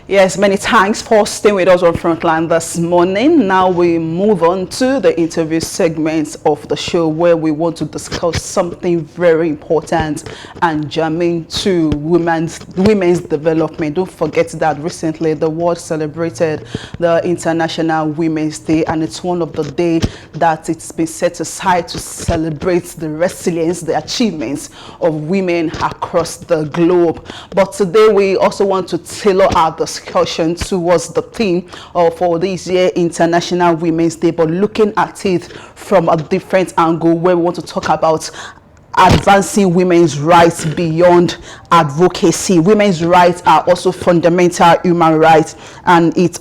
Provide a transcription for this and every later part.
Yes, many thanks for staying with us on Frontline this morning. Now we move on to the interview segments of the show where we want to discuss something very important and germane to women's development. Don't forget that recently the world celebrated the International Women's Day, and it's one of the days that it's been set aside to celebrate the resilience, the achievements of women across the globe. But today we also want to tailor our discussion towards the theme for this year International Women's Day, but looking at it from a different angle, where we want to talk about advancing women's rights beyond advocacy. Women's rights are also fundamental human rights, and it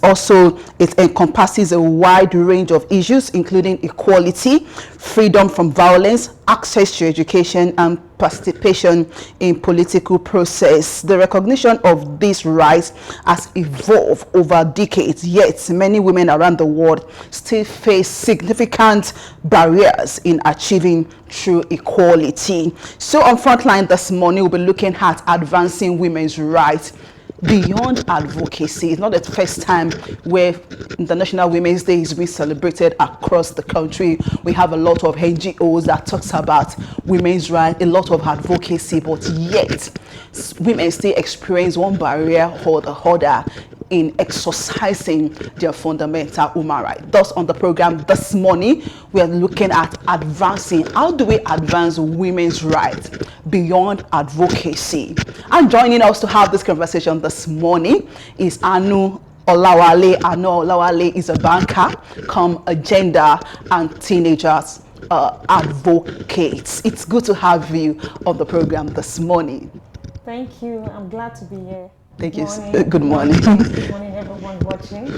encompasses a wide range of issues, including equality, freedom from violence, access to education, and participation in political process. The recognition of these rights has evolved over decades, yet many women around the world still face significant barriers in achieving true equality. So on Frontline this morning, we'll be looking at advancing women's rights beyond advocacy. It's not the first time where International Women's Day is being celebrated across the country. We have a lot of NGOs that talks about women's rights, a lot of advocacy, but yet women still experience one barrier or the other in exercising their fundamental human rights. Thus, on the program this morning, we are looking at advancing. How do we advance women's rights beyond advocacy? And joining us to have this conversation this morning is Anu Olawale. Anu Olawale is a banker, a gender and teenagers advocate. It's good to have you on the program this morning. Thank you. I'm glad to be here. Thank you. Good morning. Good morning, everyone watching.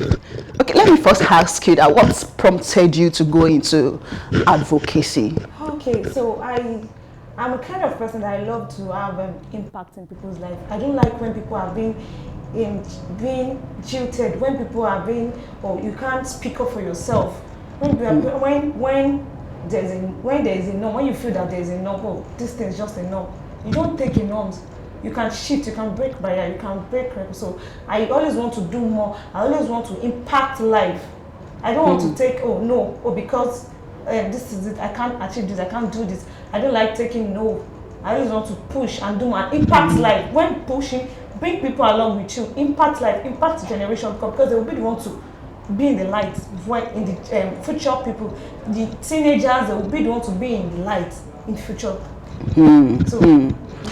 Okay, let me first ask you that what prompted you to go into advocacy? Okay, so I'm a kind of person that I love to have impact in people's life. I don't like when people are being jilted, when people are being, you can't speak up for yourself. When there is a norm, when you feel that there is a norm, this thing is just a norm, you don't take a norms. You can shift, you can break barrier, you can break records. So I always want to do more. I always want to impact life. I don't want to take, because this is it, I can't achieve this, I can't do this. I don't like taking no. I always want to push and do my impact life. When pushing, bring people along with you, impact life, impact the generation, because they will be the one to be in the light. When in the future people, the teenagers, they will be the one to be in the light in the future.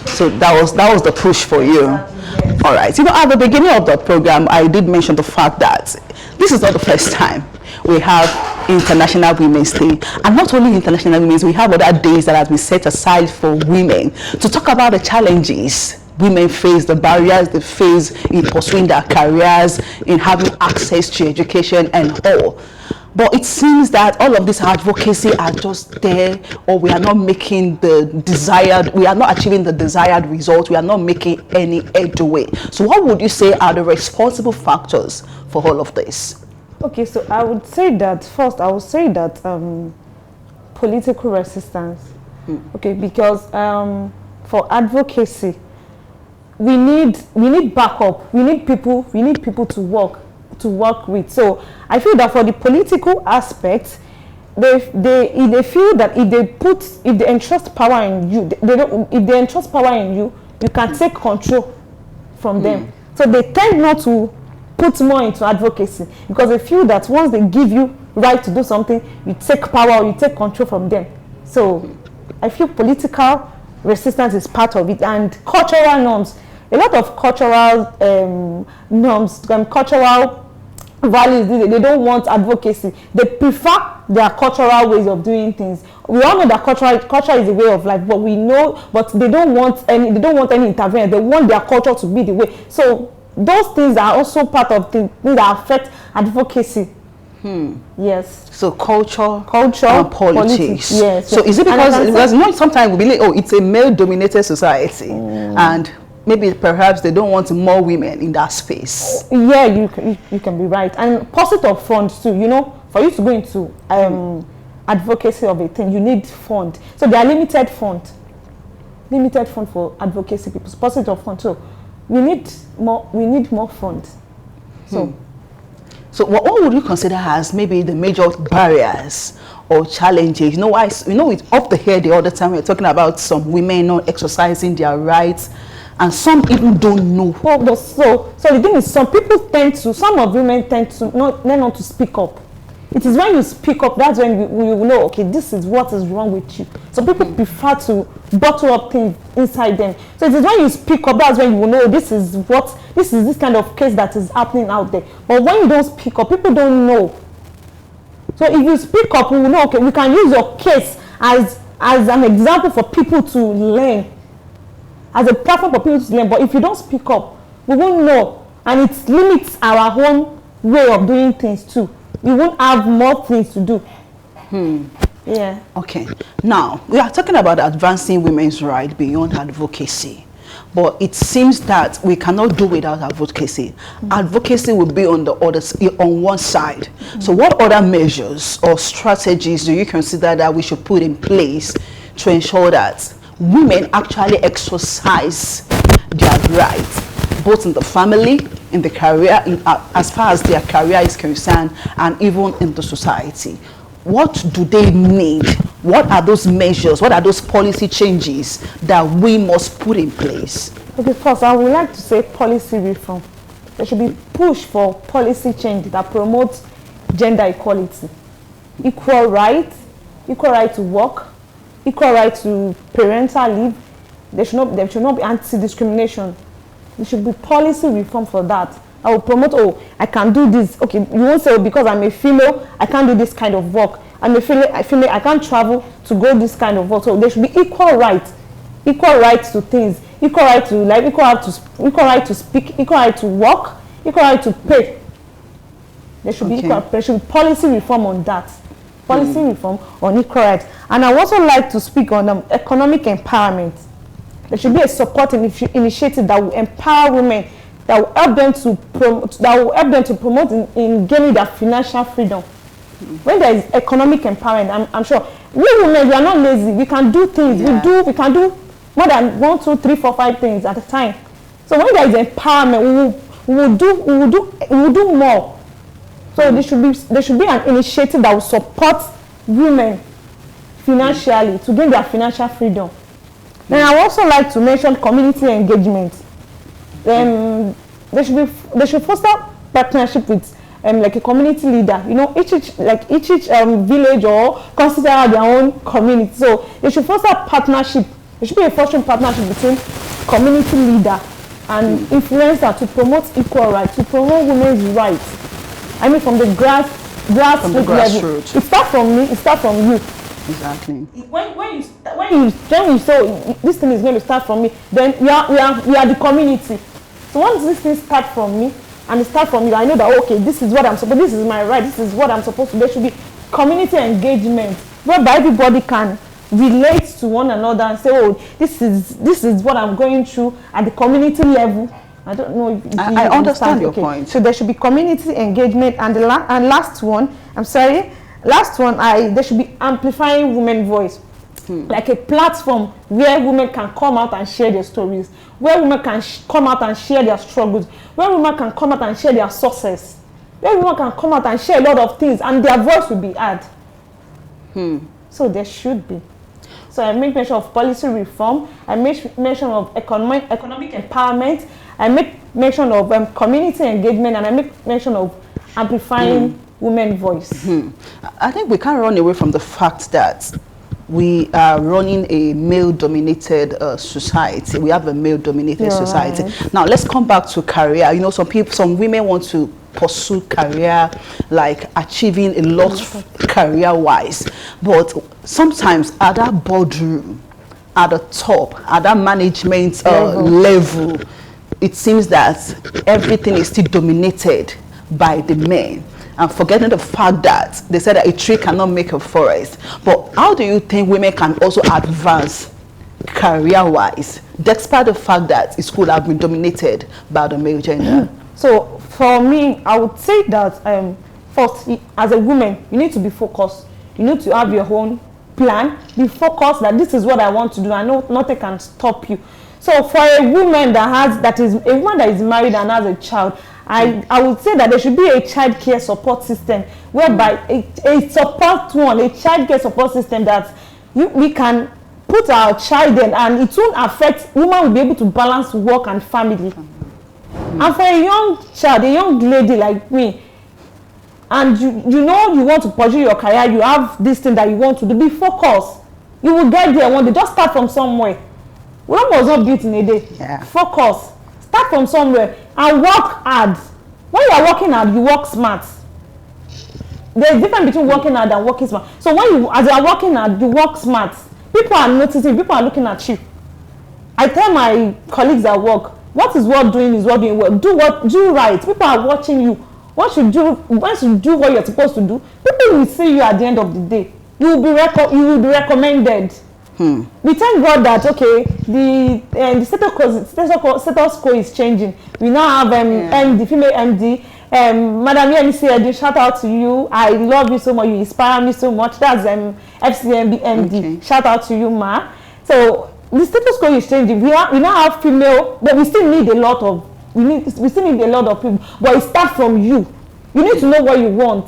So that was the push for you. Exactly, yes. All right. At the beginning of the program, I did mention the fact that this is not the first time we have International Women's Day, and not only International Women's Day, we have other days that have been set aside for women to talk about the challenges women face, the barriers they face in pursuing their careers, in having access to education and all. But it seems that all of this advocacy are just there, or we are not making we are not achieving the desired result, we are not making any headway. So what would you say are the responsible factors for all of this? Okay, so I would say that first, political resistance. Okay, because for advocacy, we need backup, we need people to work with. So I feel that for the political aspect, they feel that if they entrust power in you, you can take control from them. So they tend not to put more into advocacy, because they feel that once they give you right to do something, you take power or you take control from them. So I feel political resistance is part of it, and cultural norms. A lot of cultural norms, cultural values, they don't want advocacy. They prefer their cultural ways of doing things. We all know that culture is a way of life, but they don't want any intervention. They want their culture to be the way. So those things are also part of things that affect advocacy. Yes. So culture and politics. Yes. So is it because sometimes we believe, it's a male-dominated society, and maybe perhaps they don't want more women in that space? Yeah, you can be right. And pursuit of funds too. For you to go into advocacy of a thing, you need fund. So there are limited fund for advocacy people. Pursuit of fund too. We need more funds. So what would you consider as maybe the major barriers or challenges? You know, it's up the here the other time we're talking about some women not exercising their rights, and some even don't know. Well, so the thing is, some of women tend to not to speak up. It is when you speak up, that's when you know, okay, this is what is wrong with you. Some people prefer to bottle up things inside them. So it is when you speak up, that's when you will know this is this kind of case that is happening out there. But when you don't speak up, people don't know. So if you speak up, we will know, okay, we can use your case as an example for people to learn, as a platform for people to learn. But if you don't speak up, we won't know, and it limits our own way of doing things too. We won't have more things to do. Yeah. Okay. Now, we are talking about advancing women's rights beyond advocacy. But it seems that we cannot do without advocacy. Advocacy will be on one side. So what other measures or strategies do you consider that we should put in place to ensure that women actually exercise their rights, both in the family, in the career, as far as their career is concerned, and even in the society? What do they need? What are those measures? What are those policy changes that we must put in place? Okay, first, I would like to say policy reform. There should be push for policy change that promotes gender equality, equal right to work, equal right to parental leave. There should not be anti-discrimination. There should be policy reform for that. I will promote, I can do this. Okay, you won't say, because I'm a female, I can't do this kind of work. I'm a female, I can't travel to go this kind of work. So there should be equal rights to things, equal right to life, equal right to speak, equal right to work, equal right to pay. There should be policy reform on that. Policy reform on equal rights. And I would also like to speak on economic empowerment. There should be a support initiative that will empower women, that will help them to promote in gaining their financial freedom. When there is economic empowerment, I'm sure we women, we are not lazy. We can do things. Yeah. We can do more than 1, 2, 3, 4, 5 things at a time. So when there is empowerment, we will do more. So there should be an initiative that will support women financially to gain their financial freedom. Then I would also like to mention community engagement. They should foster partnership with like a community leader. You know, each village or consider their own community. So they should foster partnership. There should be a fostering partnership between community leader and influencer to promote equal rights, to promote women's rights. I mean, from the grassroots level. It starts from me. It starts from you. Exactly. When you say this thing is going to start from me, then we are the community. So once this thing starts from me, and it starts from you, I know that, okay, this is what I'm supposed. This is my right. This is what I'm supposed to do. There should be community engagement whereby everybody can relate to one another and say, oh, this is what I'm going through at the community level. I don't know if I understand your point. So there should be community engagement, and last one, there should be amplifying women's voice. Like a platform where women can come out and share their stories, where women can come out and share their struggles, where women can come out and share their success, where women can come out and share a lot of things, and their voice will be heard. So there should be. So I make mention of policy reform, I make mention of economic empowerment, I make mention of community engagement, and I make mention of amplifying women's voice. I think we can't run away from the fact that we are running a male-dominated society. We have a male-dominated society. Right. Now, let's come back to career. You know, some women want to pursue career, like achieving a lot career-wise. But sometimes at that boardroom, at the top, at that management level, it seems that everything is still dominated by the men. And forgetting the fact that they said that a tree cannot make a forest. But how do you think women can also advance career-wise, despite the fact that it could have been dominated by the male gender? So for me, I would say that first, as a woman, you need to be focused. You need to have your own plan. Be focused that this is what I want to do. I know nothing can stop you. So for a woman that is married and has a child, I would say that there should be a child care support system whereby a child care support system that we can put our child in, and it won't affect, women will be able to balance work and family. And for a young child, a young lady like me, and you know you want to pursue your career, you have this thing that you want to do, be focused. You will get there one day. Just start from somewhere. Rome was not built in a day. Yeah. Focus. Start from somewhere and work hard. When you are working hard, you work smart. There's a difference between working hard and working smart. So as you are working hard, you work smart. People are noticing, people are looking at you. I tell my colleagues at work, what is worth doing is worth doing well. Do right. People are watching you. Once you do what you're supposed to do, people will see you at the end of the day. You will be recommended. We thank God that the status quo is changing. We now have MD, female MD, Madam MC, shout out to you. I love you so much. You inspire me so much. That's FCMB MD. Okay. Shout out to you, ma. So the status quo is changing. We now have female, but we still need a lot of people. But it starts from you. You need to know what you want.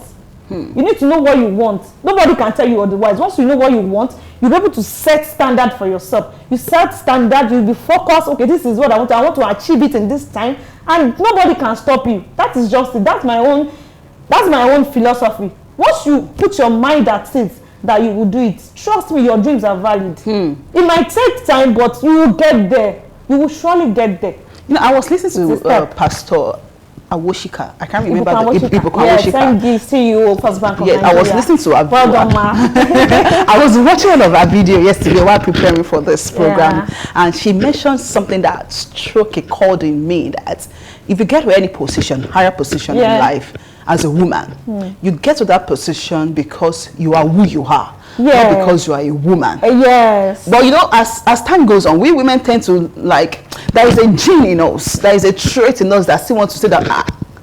You need to know what you want. Nobody can tell you otherwise. Once you know what you want, you'll be able to set standard for yourself. You set standard, you'll be focused. Okay, this is what I want. I want to achieve it in this time, and nobody can stop you. That is just it. That's my own philosophy. Once you put your mind at it that you will do it, trust me, your dreams are valid. It might take time, but you will get there. You will surely get there. You know, I was listening to Pastor Awoshika. I can't remember Awoshika. CEO, First Bank of Nigeria. I was listening to her. Well done, ma. I was watching all of her video yesterday while preparing for this program, and she mentioned something that struck a chord in me, that if you get to any position, higher position in life as a woman, you get to that position because you are who you are. Not because you are a woman. Yes. But you know, as time goes on, we women tend to, like, there is a gene in us, there is a trait in us that still wants to say that,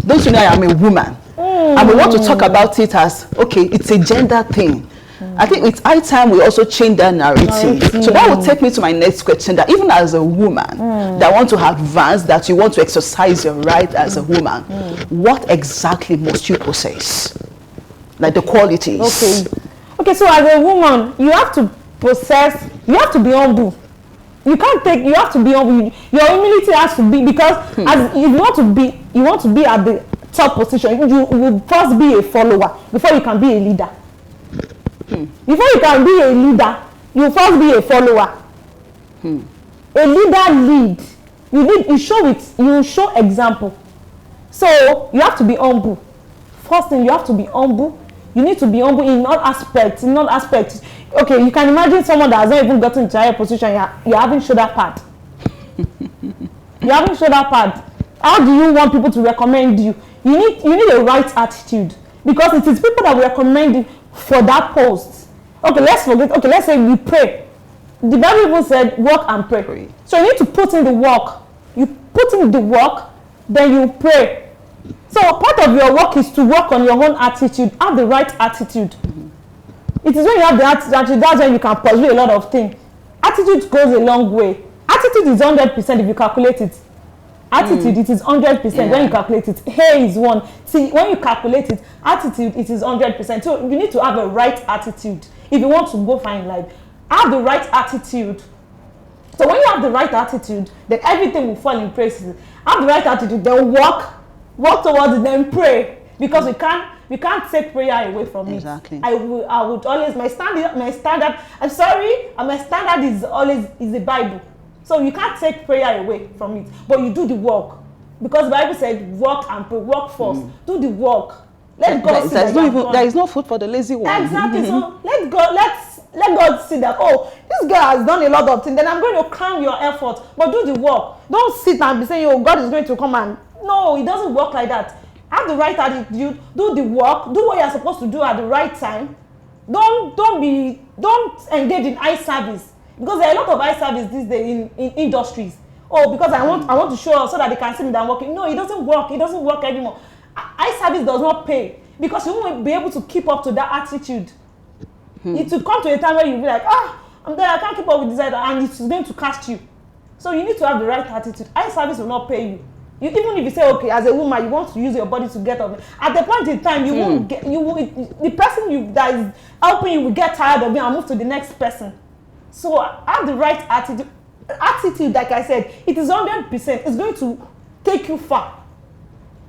don't you know I am a woman? And we want to talk about it as, okay, it's a gender thing. I think it's high time we also change that narrative. So that will take me to my next question, that even as a woman that want to advance, that you want to exercise your right as a woman, what exactly must you possess? Like the qualities. Okay, so as a woman, you have to you have to be humble. You have to be humble. Your humility has to be, because as you want to be at the top position, you will first be a follower before you can be a leader. Before you can be a leader, you first be a follower. A leader lead. You show example. So you have to be humble. First thing, you have to be humble. You need to be humble in all aspects. Okay, you can imagine someone that has not even gotten to a higher position. You're having shoulder pad. You're having shoulder pad. How do you want people to recommend you? You need a right attitude, because it is people that will recommend you for that post. Okay, let's say we pray. The Bible even said work and pray. So you need to put in the work. You put in the work, then you pray. So part of your work is to work on your own attitude. Have the right attitude. It is when you have the attitude, that's when you can pursue a lot of things. Attitude goes a long way. Attitude is 100% if you calculate it. Attitude, it is 100% when you calculate it. Hey is 1. See, when you calculate it, attitude, it is 100%. So you need to have a right attitude if you want to go far in life. Have the right attitude. So when you have the right attitude, then everything will fall in places. Have the right attitude, then work towards it, then pray, because we can't take prayer away from it. I would always, my standard, my standard is the Bible. So you can't take prayer away from it, but you do the work, because the Bible said work and pray, work first. Do the work. Let God see that there is no food for the lazy one. Exactly. So let God see that, oh, this girl has done a lot of things, then I'm going to crown your effort, but do the work. Don't sit and be saying, oh, God is going to come and, no, it doesn't work like that. Have the right attitude, do the work, do what you're supposed to do at the right time. Don't engage in eye service, because there are a lot of eye service these days in industries. Oh, because I want to show up so that they can see me that I'm working. No, it doesn't work. It doesn't work anymore. Eye service does not pay, because you won't be able to keep up to that attitude. It will come to a time where you'll be like, I'm there, I can't keep up with this, and it's going to cost you. So you need to have the right attitude. Eye service will not pay you. even if you say, okay, as a woman, you want to use your body to get up, at the point in time, you won't get, the person that is helping you will get tired of you and move to the next person. So have the right attitude. Attitude, like I said, it is 100%. It's going to take you far.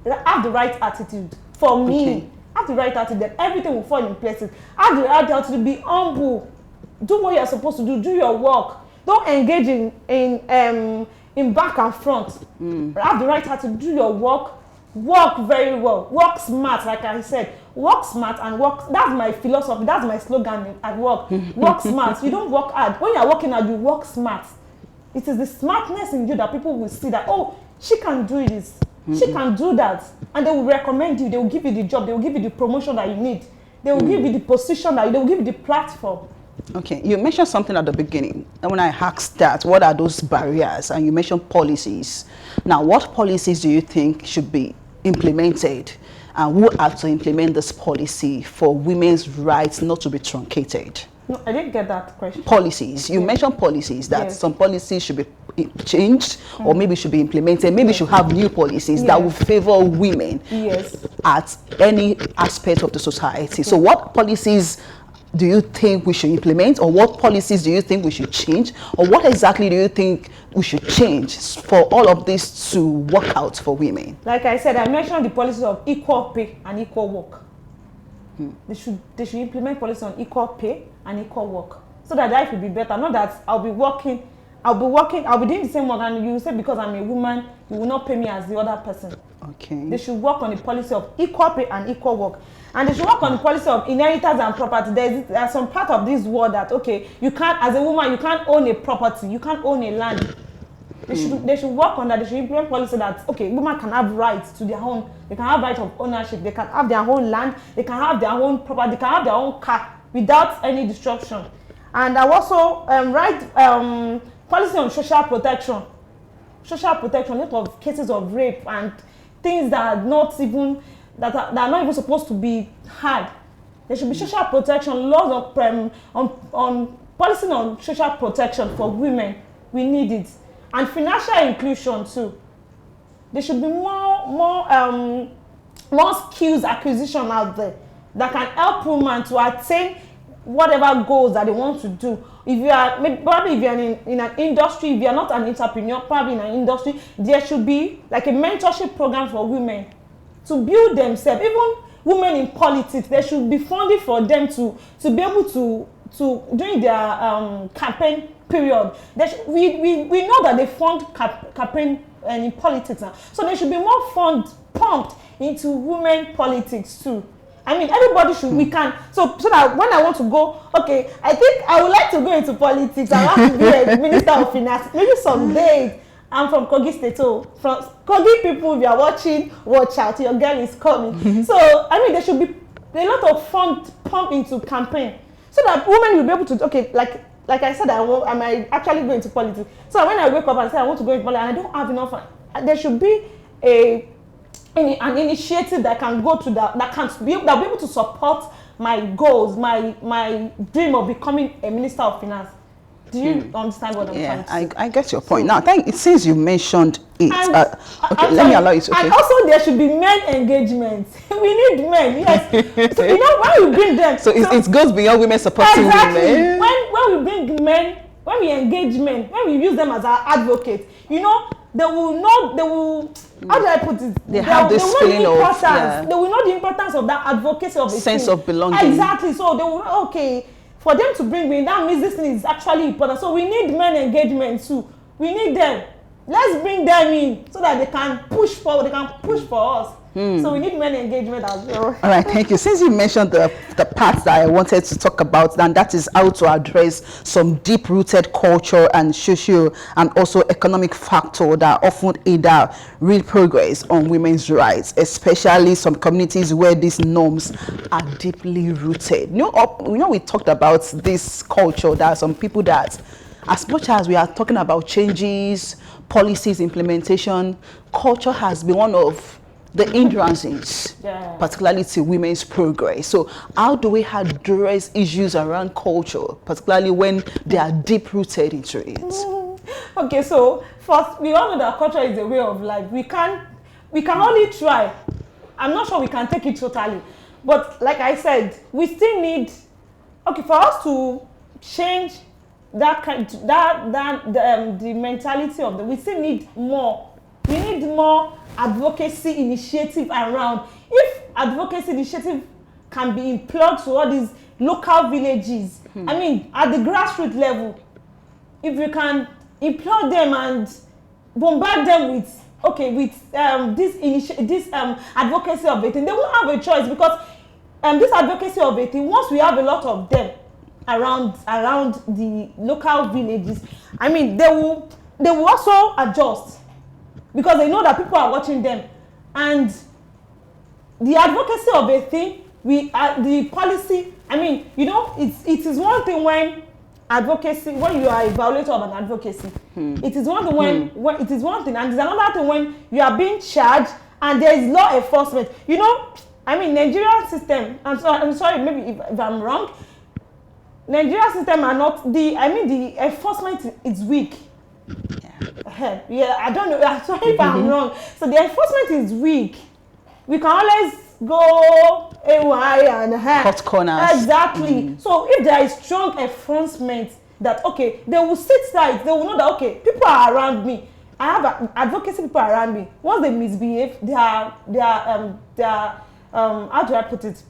Have the right attitude. For me, have the right attitude, then everything will fall in place. Have the right attitude, be humble. Do what you're supposed to do. Do your work. Don't engage in back and front. Have the right attitude. Do your work. Work very well. Work smart, like I said. Work smart and work. That's my philosophy. That's my slogan at work. Work smart. You don't work hard. When you're working hard, you work smart. It is the smartness in you that people will see that, oh, she can do this. She can do that. And they will recommend you. They will give you the job. They will give you the promotion that you need. They will give you the position that they will give you the platform. Okay, you mentioned something at the beginning. And when I asked that, what are those barriers? And you mentioned policies. Now, what policies do you think should be implemented? And who have to implement this policy for women's rights not to be truncated? No, I didn't get that question. Policies. You mentioned policies, that some policies should be changed or maybe should be implemented. Maybe should have new policies that will favor women at any aspect of the society. So what policies do you think we should implement, or what policies do you think we should change, or what exactly do you think we should change for all of this to work out for women? Like I said, I mentioned the policies of equal pay and equal work. They should implement policies on equal pay and equal work, so that life will be better. Not that I'll be doing the same work, and you say because I'm a woman, you will not pay me as the other person. Okay. They should work on the policy of equal pay and equal work. And they should work on the policy of inheritance and property. There's some part of this world that, okay, you can't, as a woman, you can't own a property, you can't own a land. They should work on that. They should implement policy that, okay, women can have rights to their own, they can have right of ownership, they can have their own land, they can have their own property, they can have their own car without any disruption. And I also policy on social protection. Social protection, a lot of cases of rape and things that are not even supposed to be had. There should be social protection, laws of on policy on social protection for women. We need it. And financial inclusion too. There should be more skills acquisition out there that can help women to attain whatever goals that they want to do. If you are, probably if you are in an industry, if you are not an entrepreneur, probably in an industry, there should be like a mentorship program for women to build themselves. Even women in politics, there should be funding for them to be able to during their campaign period. We know that they fund campaign in politics now, so there should be more funds pumped into women politics too. I mean, everybody should, we can, so that when I want to go, okay, I think I would like to go into politics. I want to be a minister of finance. Maybe someday. I'm from Kogi State, so from Kogi people, if you are watching, watch out, your girl is coming. So, I mean, there should be a lot of funds pumped into campaign, so that women will be able to, okay, like I said, I might actually go into politics. So when I wake up and say I want to go into politics and I don't have enough, there should be an initiative that can go to that will be able to support my goals, my dream of becoming a minister of finance. Do you understand what I'm trying to say? I get your point. Now, since you mentioned it, okay, let me allow you to. Okay. And also, there should be men engagement. We need men, yes. So, when we bring them. So it goes beyond women supporting women. When we bring men, when we engage men, when we use them as our advocates, they will know, how do I put it? They have this feeling of, they will know the importance of that advocacy of the sense team. of belonging. Exactly. So they will know, okay, for them to bring me, that means this thing is actually important. So we need men engagement too. We need them. Let's bring them in so that they can push forward, they can push for us. So we need men engagement as well. All right, thank you. Since you mentioned the part that I wanted to talk about, and that is how to address some deep-rooted culture and social and also economic factors that often hinder real progress on women's rights, especially some communities where these norms are deeply rooted. We talked about this culture. There are some people that, as much as we are talking about changes, policies, implementation, culture has been one of the hindrances, particularly to women's progress. So how do we address issues around culture, particularly when they are deep-rooted into it? Okay, so first, we all know that culture is a way of life. We can only try. I'm not sure we can take it totally. But like I said, we still need, okay, for us to change the mentality of we still need more. We need more advocacy initiative around. If advocacy initiative can be employed to all these local villages, I mean, at the grassroots level, if you can employ them and bombard them with, okay, with this advocacy of a thing, they won't have a choice, because this advocacy of a thing, once we have a lot of them around the local villages, I mean, they will also adjust, because they know that people are watching them. And the advocacy of a thing, the policy, I mean, you know, it is one thing when advocacy, when you are a violator of an advocacy, it is one thing when it is one thing, and it's another thing when you are being charged and there is law enforcement. You know, I mean, Nigerian system, I'm sorry, maybe if I'm wrong, Nigerian system are not the enforcement is weak. Yeah, I don't know, I'm sorry if I'm wrong. So the enforcement is weak. We can always go AY and cut corners. Exactly. So if there is strong enforcement that, okay, they will sit tight, they will know that, okay, people are around me. I have advocacy people around me. Once they misbehave, they are how do I put it?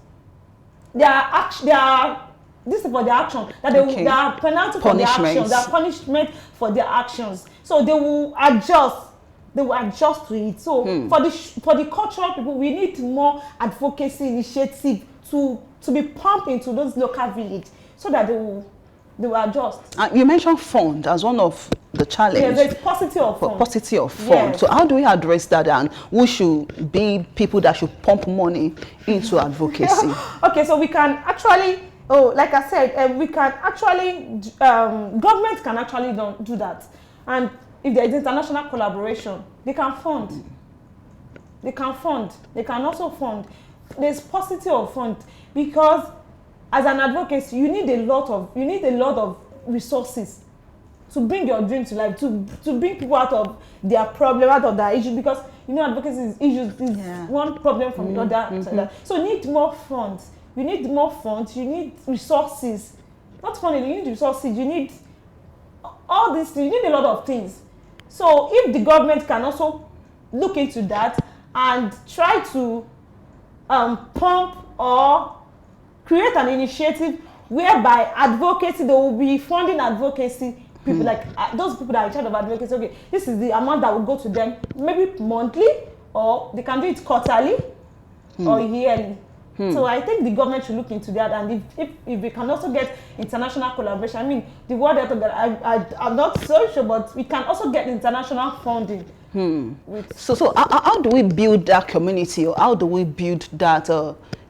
This is for their action. That they are penalty for their actions. They are punishment for their actions. So they will adjust. They will adjust to it. So for the cultural people, we need more advocacy initiative to be pumped into those local villages, so that they will adjust. You mentioned fund as one of the challenge. Yes, there's paucity of fund. Paucity of fund. Yes. So how do we address that, and who should be people that should pump money into advocacy? Okay, so we can actually, like I said, we can actually, government can actually do that. And if there is international collaboration, they can fund. They can fund. They can also fund. There's paucity of fund, because as an advocate, you need a lot of resources to bring your dream to life, to bring people out of their problem, out of their issues, because you know advocacy is one problem from the other. So you need more funds. You need more funds. You need resources. Not funding. You need resources. You need all these things. You need a lot of things. So if the government can also look into that and try to pump or create an initiative whereby advocacy, they will be funding advocacy people, like those people that are in charge of advocacy. Okay, this is the amount that will go to them, maybe monthly, or they can do it quarterly or yearly. So I think the government should look into that, and if we can also get international collaboration. I mean, the World Health Organization, I'm not so sure, but we can also get international funding. So how do we build that community, or how do we build that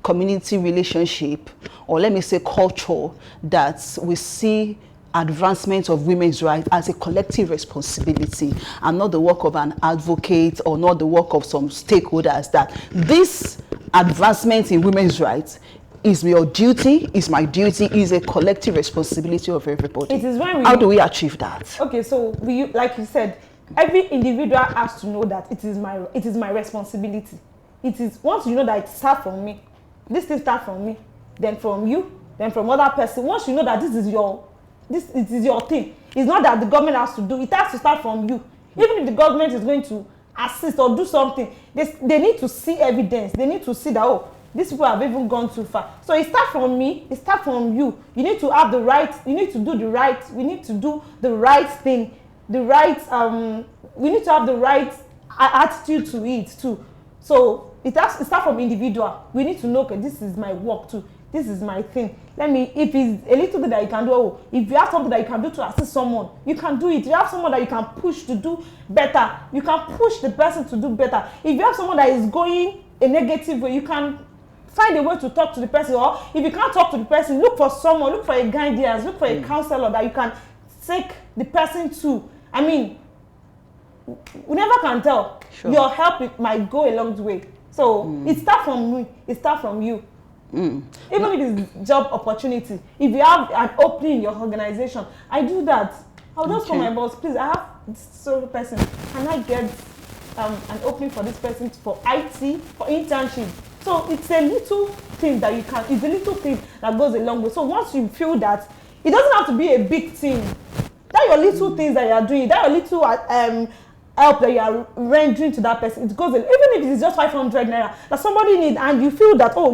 community relationship, or let me say culture, that we see advancement of women's rights as a collective responsibility and not the work of an advocate or not the work of some stakeholders, that this advancement in women's rights is your duty, is my duty, is a collective responsibility of everybody? It is when how do we achieve that? Okay, so like you said, every individual has to know that it is my responsibility. It is, once you know that it starts from me, this thing starts from me, then from you, then from other person. Once you know that it is your thing, it's not that the government has to do it, has to start from you. Even if the government is going to assist or do something, they need to see evidence. They need to see that, oh, these people have even gone too far. So it starts from me, it starts from you. You need to have the right, you need to do the right, we need to do the right thing, we need to have the right attitude to it too. So it starts from individual. We need to know, okay, this is my work too. This is my thing. If it's a little bit that you can do, if you have something that you can do to assist someone, you can do it. If you have someone that you can push to do better, you can push the person to do better. If you have someone that is going a negative way, you can find a way to talk to the person. Or if you can't talk to the person, look for someone, look for a guidance, look for a counselor that you can take the person to. I mean, we never can tell. Sure. Your help might go a long way. So it starts from me, it starts from you. Even if it's job opportunity, if you have an opening in your organization, I do that. I'll just call my boss, please, I have so person, can I get an opening for this person for IT, for internship? So it's a little thing that you can, it's a little thing that goes a long way. So once you feel that, it doesn't have to be a big thing. That your little things that you are doing, that your little help that you are rendering to that person, it goes, even if it is just 500 naira that somebody needs, and you feel that, oh,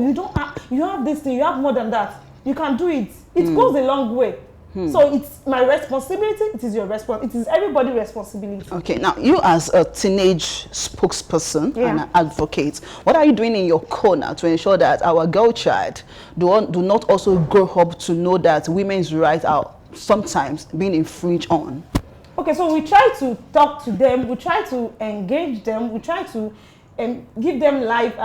you have this thing, you have more than that, you can do it. It goes a long way. So it's my responsibility, it is your responsibility, it is everybody's responsibility. Okay, now you as a teenage spokesperson and an advocate, what are you doing in your corner to ensure that our girl child do not also grow up to know that women's rights are sometimes being infringed on? Okay, so we try to talk to them, we try to engage them, we try to give them life,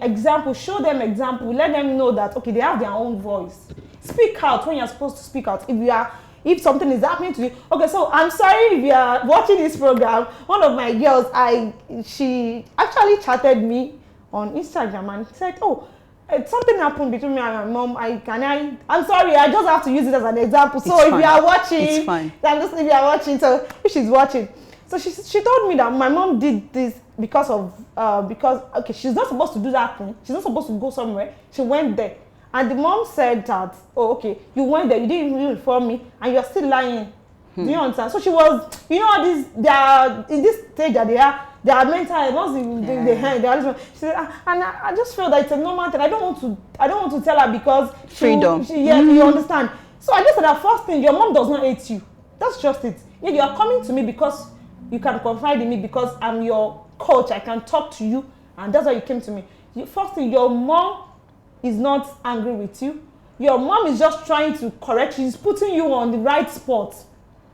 example, show them example, let them know that, okay, they have their own voice. Speak out when you're supposed to speak out. If something is happening to you. Okay, so I'm sorry if you are watching this program. One of my girls, she actually chatted me on Instagram and said, oh, something happened between me and my mom. I'm sorry, I just have to use it as an example. So if you are watching, it's fine. If you are watching, so if she's watching. So she told me that my mom did this because okay, she's not supposed to do that thing. She's not supposed to go somewhere. She went there. And the mom said that, oh, okay, you went there, you didn't even inform me, and you're still lying. Do you understand? So she was, they are in this stage that they are mental health. Once they are, she said, and I just feel that it's a normal thing. I don't want to tell her because freedom. You understand. So I just said that first thing, your mom does not hate you. That's just it. Yeah, you are coming to me because you can confide in me, because I'm your coach. I can talk to you, and that's why you came to me. First thing, your mom is not angry with you. Your mom is just trying to correct you. She's putting you on the right spot.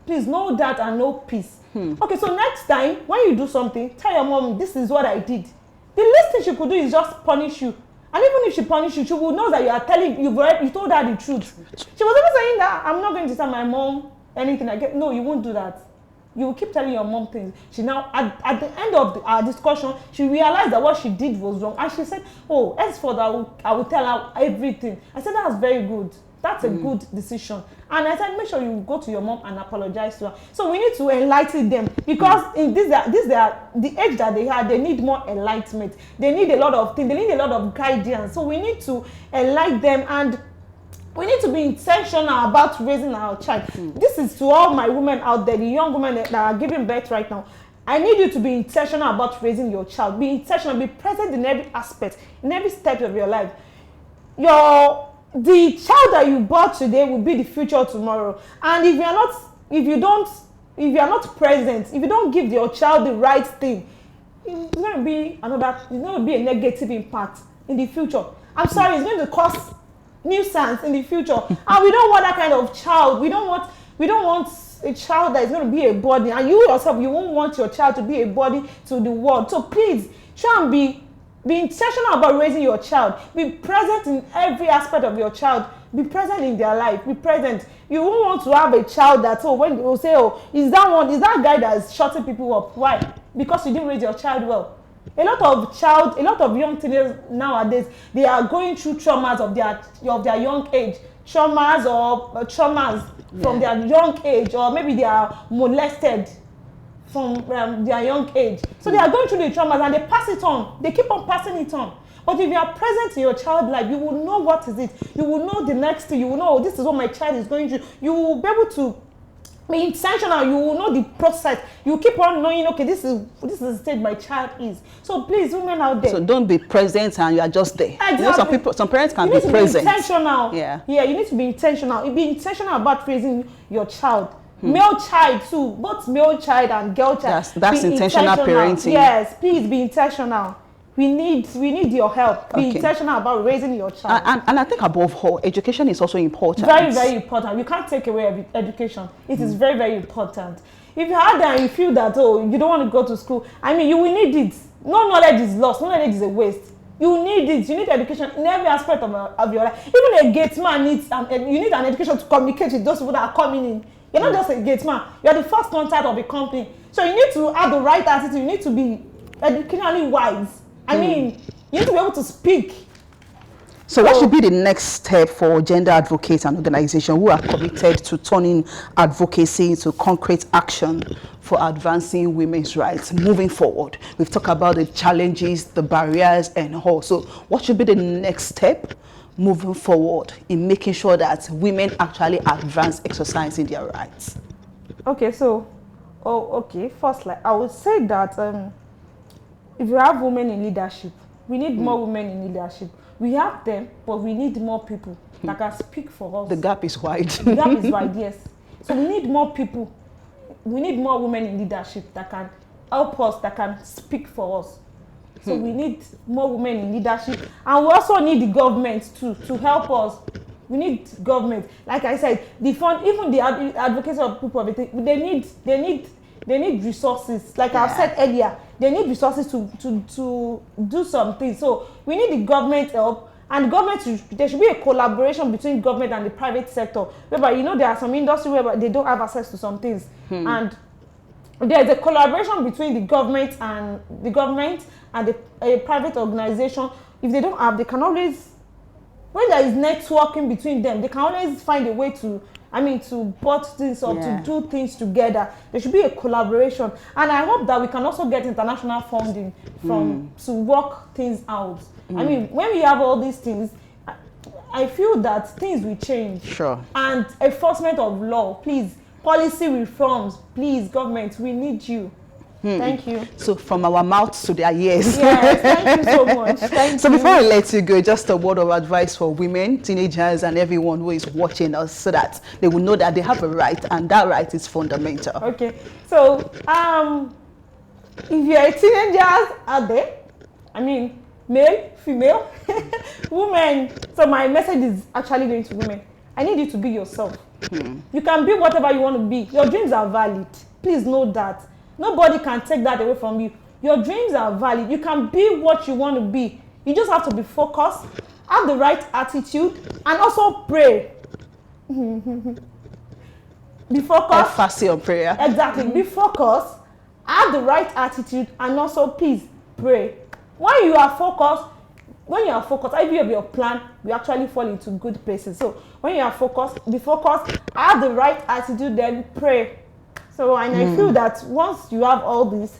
Please know that and know peace. Okay, so next time when you do something, tell your mom, this is what I did. The least thing she could do is just punish you. And even if she punishes you, she will know that you are telling, you told her the truth. She was even saying that, I'm not going to tell my mom anything. No, you won't do that. You will keep telling your mom things. She now, at the end of our discussion, she realized that what she did was wrong. And she said, oh, henceforth, I will tell her everything. I said, that's very good. That's a good decision. And I said, make sure you go to your mom and apologize to her. So we need to enlighten them. Because in the age that they have, they need more enlightenment. They need a lot of things. They need a lot of guidance. So we need to enlighten them, and we need to be intentional about raising our child. This is to all my women out there, the young women that are giving birth right now. I need you to be intentional about raising your child. Be intentional, be present in every aspect, in every step of your life. The child that you bought today will be the future tomorrow. And if you are not present, if you don't give your child the right thing, it's going to be a negative impact in the future. I'm sorry, it's going to cause nuisance in the future. And we don't want that kind of child. We don't want a child that is going to be a burden. And you yourself, you won't want your child to be a burden to the world. So please try and be intentional about raising your child. Be present in every aspect of your child. Be present in their life. Be present. You won't want to have a child that, when they will say, oh, is that guy that is shutting people up? Why? Because you didn't raise your child well. A lot of young teenagers nowadays, they are going through traumas of their young age. Traumas from their young age, or maybe they are molested from their young age. So they are going through the traumas and they pass it on. They keep on passing it on. But if you are present in your child's life, you will know what is it. You will know the next thing. You will know, this is what my child is going through. You will be able to be intentional. You will know the process. You keep on knowing, okay, this is the stage my child is. So please, women out there. So don't be present and you are just there. Exactly. You know, some parents can be present. You need to be intentional. Yeah, you need to be intentional. Be intentional about raising your child. Male child too, both male child and girl child. That's intentional parenting. Yes, please be intentional. We need your help. Be intentional about raising your child. And I think above all, education is also important. Very, very important. You can't take away education. It is very, very important. If you have that and you feel that, you don't want to go to school, you will need it. No knowledge is lost. No knowledge is a waste. You need it. You need education in every aspect of your life. Even a gate man needs, you need an education to communicate with those people that are coming in. You're not just a gate man. You're the first contact of a company. So you need to have the right attitude. You need to be educationally wise. You need to be able to speak. So what should be the next step for gender advocates and organizations who are committed to turning advocacy into concrete action for advancing women's rights moving forward? We've talked about the challenges, the barriers, and all. So what should be the next step moving forward in making sure that women actually advance exercising their rights? Okay, so, first, like, I would say that if you have women in leadership, we need more women in leadership. We have them, but we need more people that can speak for us. The gap is wide. The gap is wide, yes. So we need more people. We need more women in leadership that can help us, that can speak for us. So we need more women in leadership. And we also need the government too, to help us. We need government. Like I said, the fund, even the advocacy of people, they need resources. Like I've said earlier, they need resources to do something. So we need the government help, and there should be a collaboration between government and the private sector. Whereby, you know, there are some industries where they don't have access to some things, and there's a collaboration between the government and a private organization. If they don't have, they can always, when there is networking between them, they can always find a way to put things up, to do things together. There should be a collaboration. And I hope that we can also get international funding to work things out. I mean, when we have all these things, I feel that things will change. Sure. And enforcement of law, please. Policy reforms, please, government, we need you. Thank you. So from our mouths to their ears. Yes, thank you so much. Thank you. Before I let you go, just a word of advice for women, teenagers, and everyone who is watching us, so that they will know that they have a right, and that right is fundamental. Okay. So, if you're a teenager out there, I mean, male, female, women. So my message is actually going to women. I need you to be yourself. You can be whatever you want to be. Your dreams are valid. Please know that. Nobody can take that away from you. Your dreams are valid. You can be what you want to be. You just have to be focused, have the right attitude, and also pray. Be focused. Emphasis on prayer. Exactly. Be focused, have the right attitude, and also please pray. When you are focused, if you have your plan, you actually fall into good places. So when you are focused, be focused, have the right attitude, then pray. So, and I feel that once you have all these,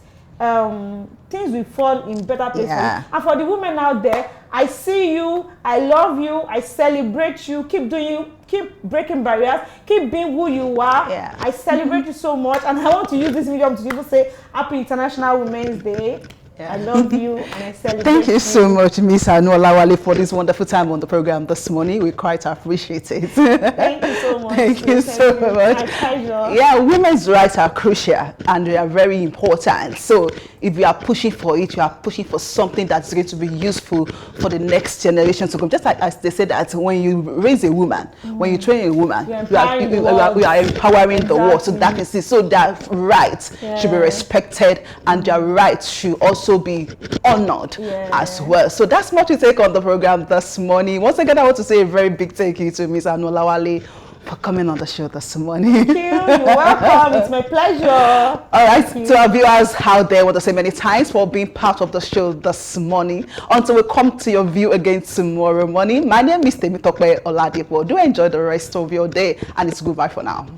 things will fall in better places. Yeah. And for the women out there, I see you, I love you, I celebrate you, keep breaking barriers, keep being who you are. Yeah. I celebrate you so much, and I want to use this medium to even say Happy International Women's Day. I love you and I celebrate you. Thank you so much, Miss Anuolawale, for this wonderful time on the program this morning. We quite appreciate it. Thank you so much. Thank you so much. My pleasure. Yeah, women's rights are crucial and they are very important. So if you are pushing for it, you are pushing for something that's going to be useful for the next generation to come. Just like as they say that when you raise a woman, when you train a woman, we are empowering the world. So that is it. So that rights should be respected and their rights should also be honored as well. So that's much to take on the program this morning. Once again, I want to say a very big thank you to Ms. Anuolawale for coming on the show this morning. Thank you. You're welcome. It's my pleasure. All right, to our viewers out there, I want to say many thanks for being part of the show this morning. Until we come to your view again tomorrow morning, my name is Temitope Oladipo. Do enjoy the rest of your day, and it's goodbye for now.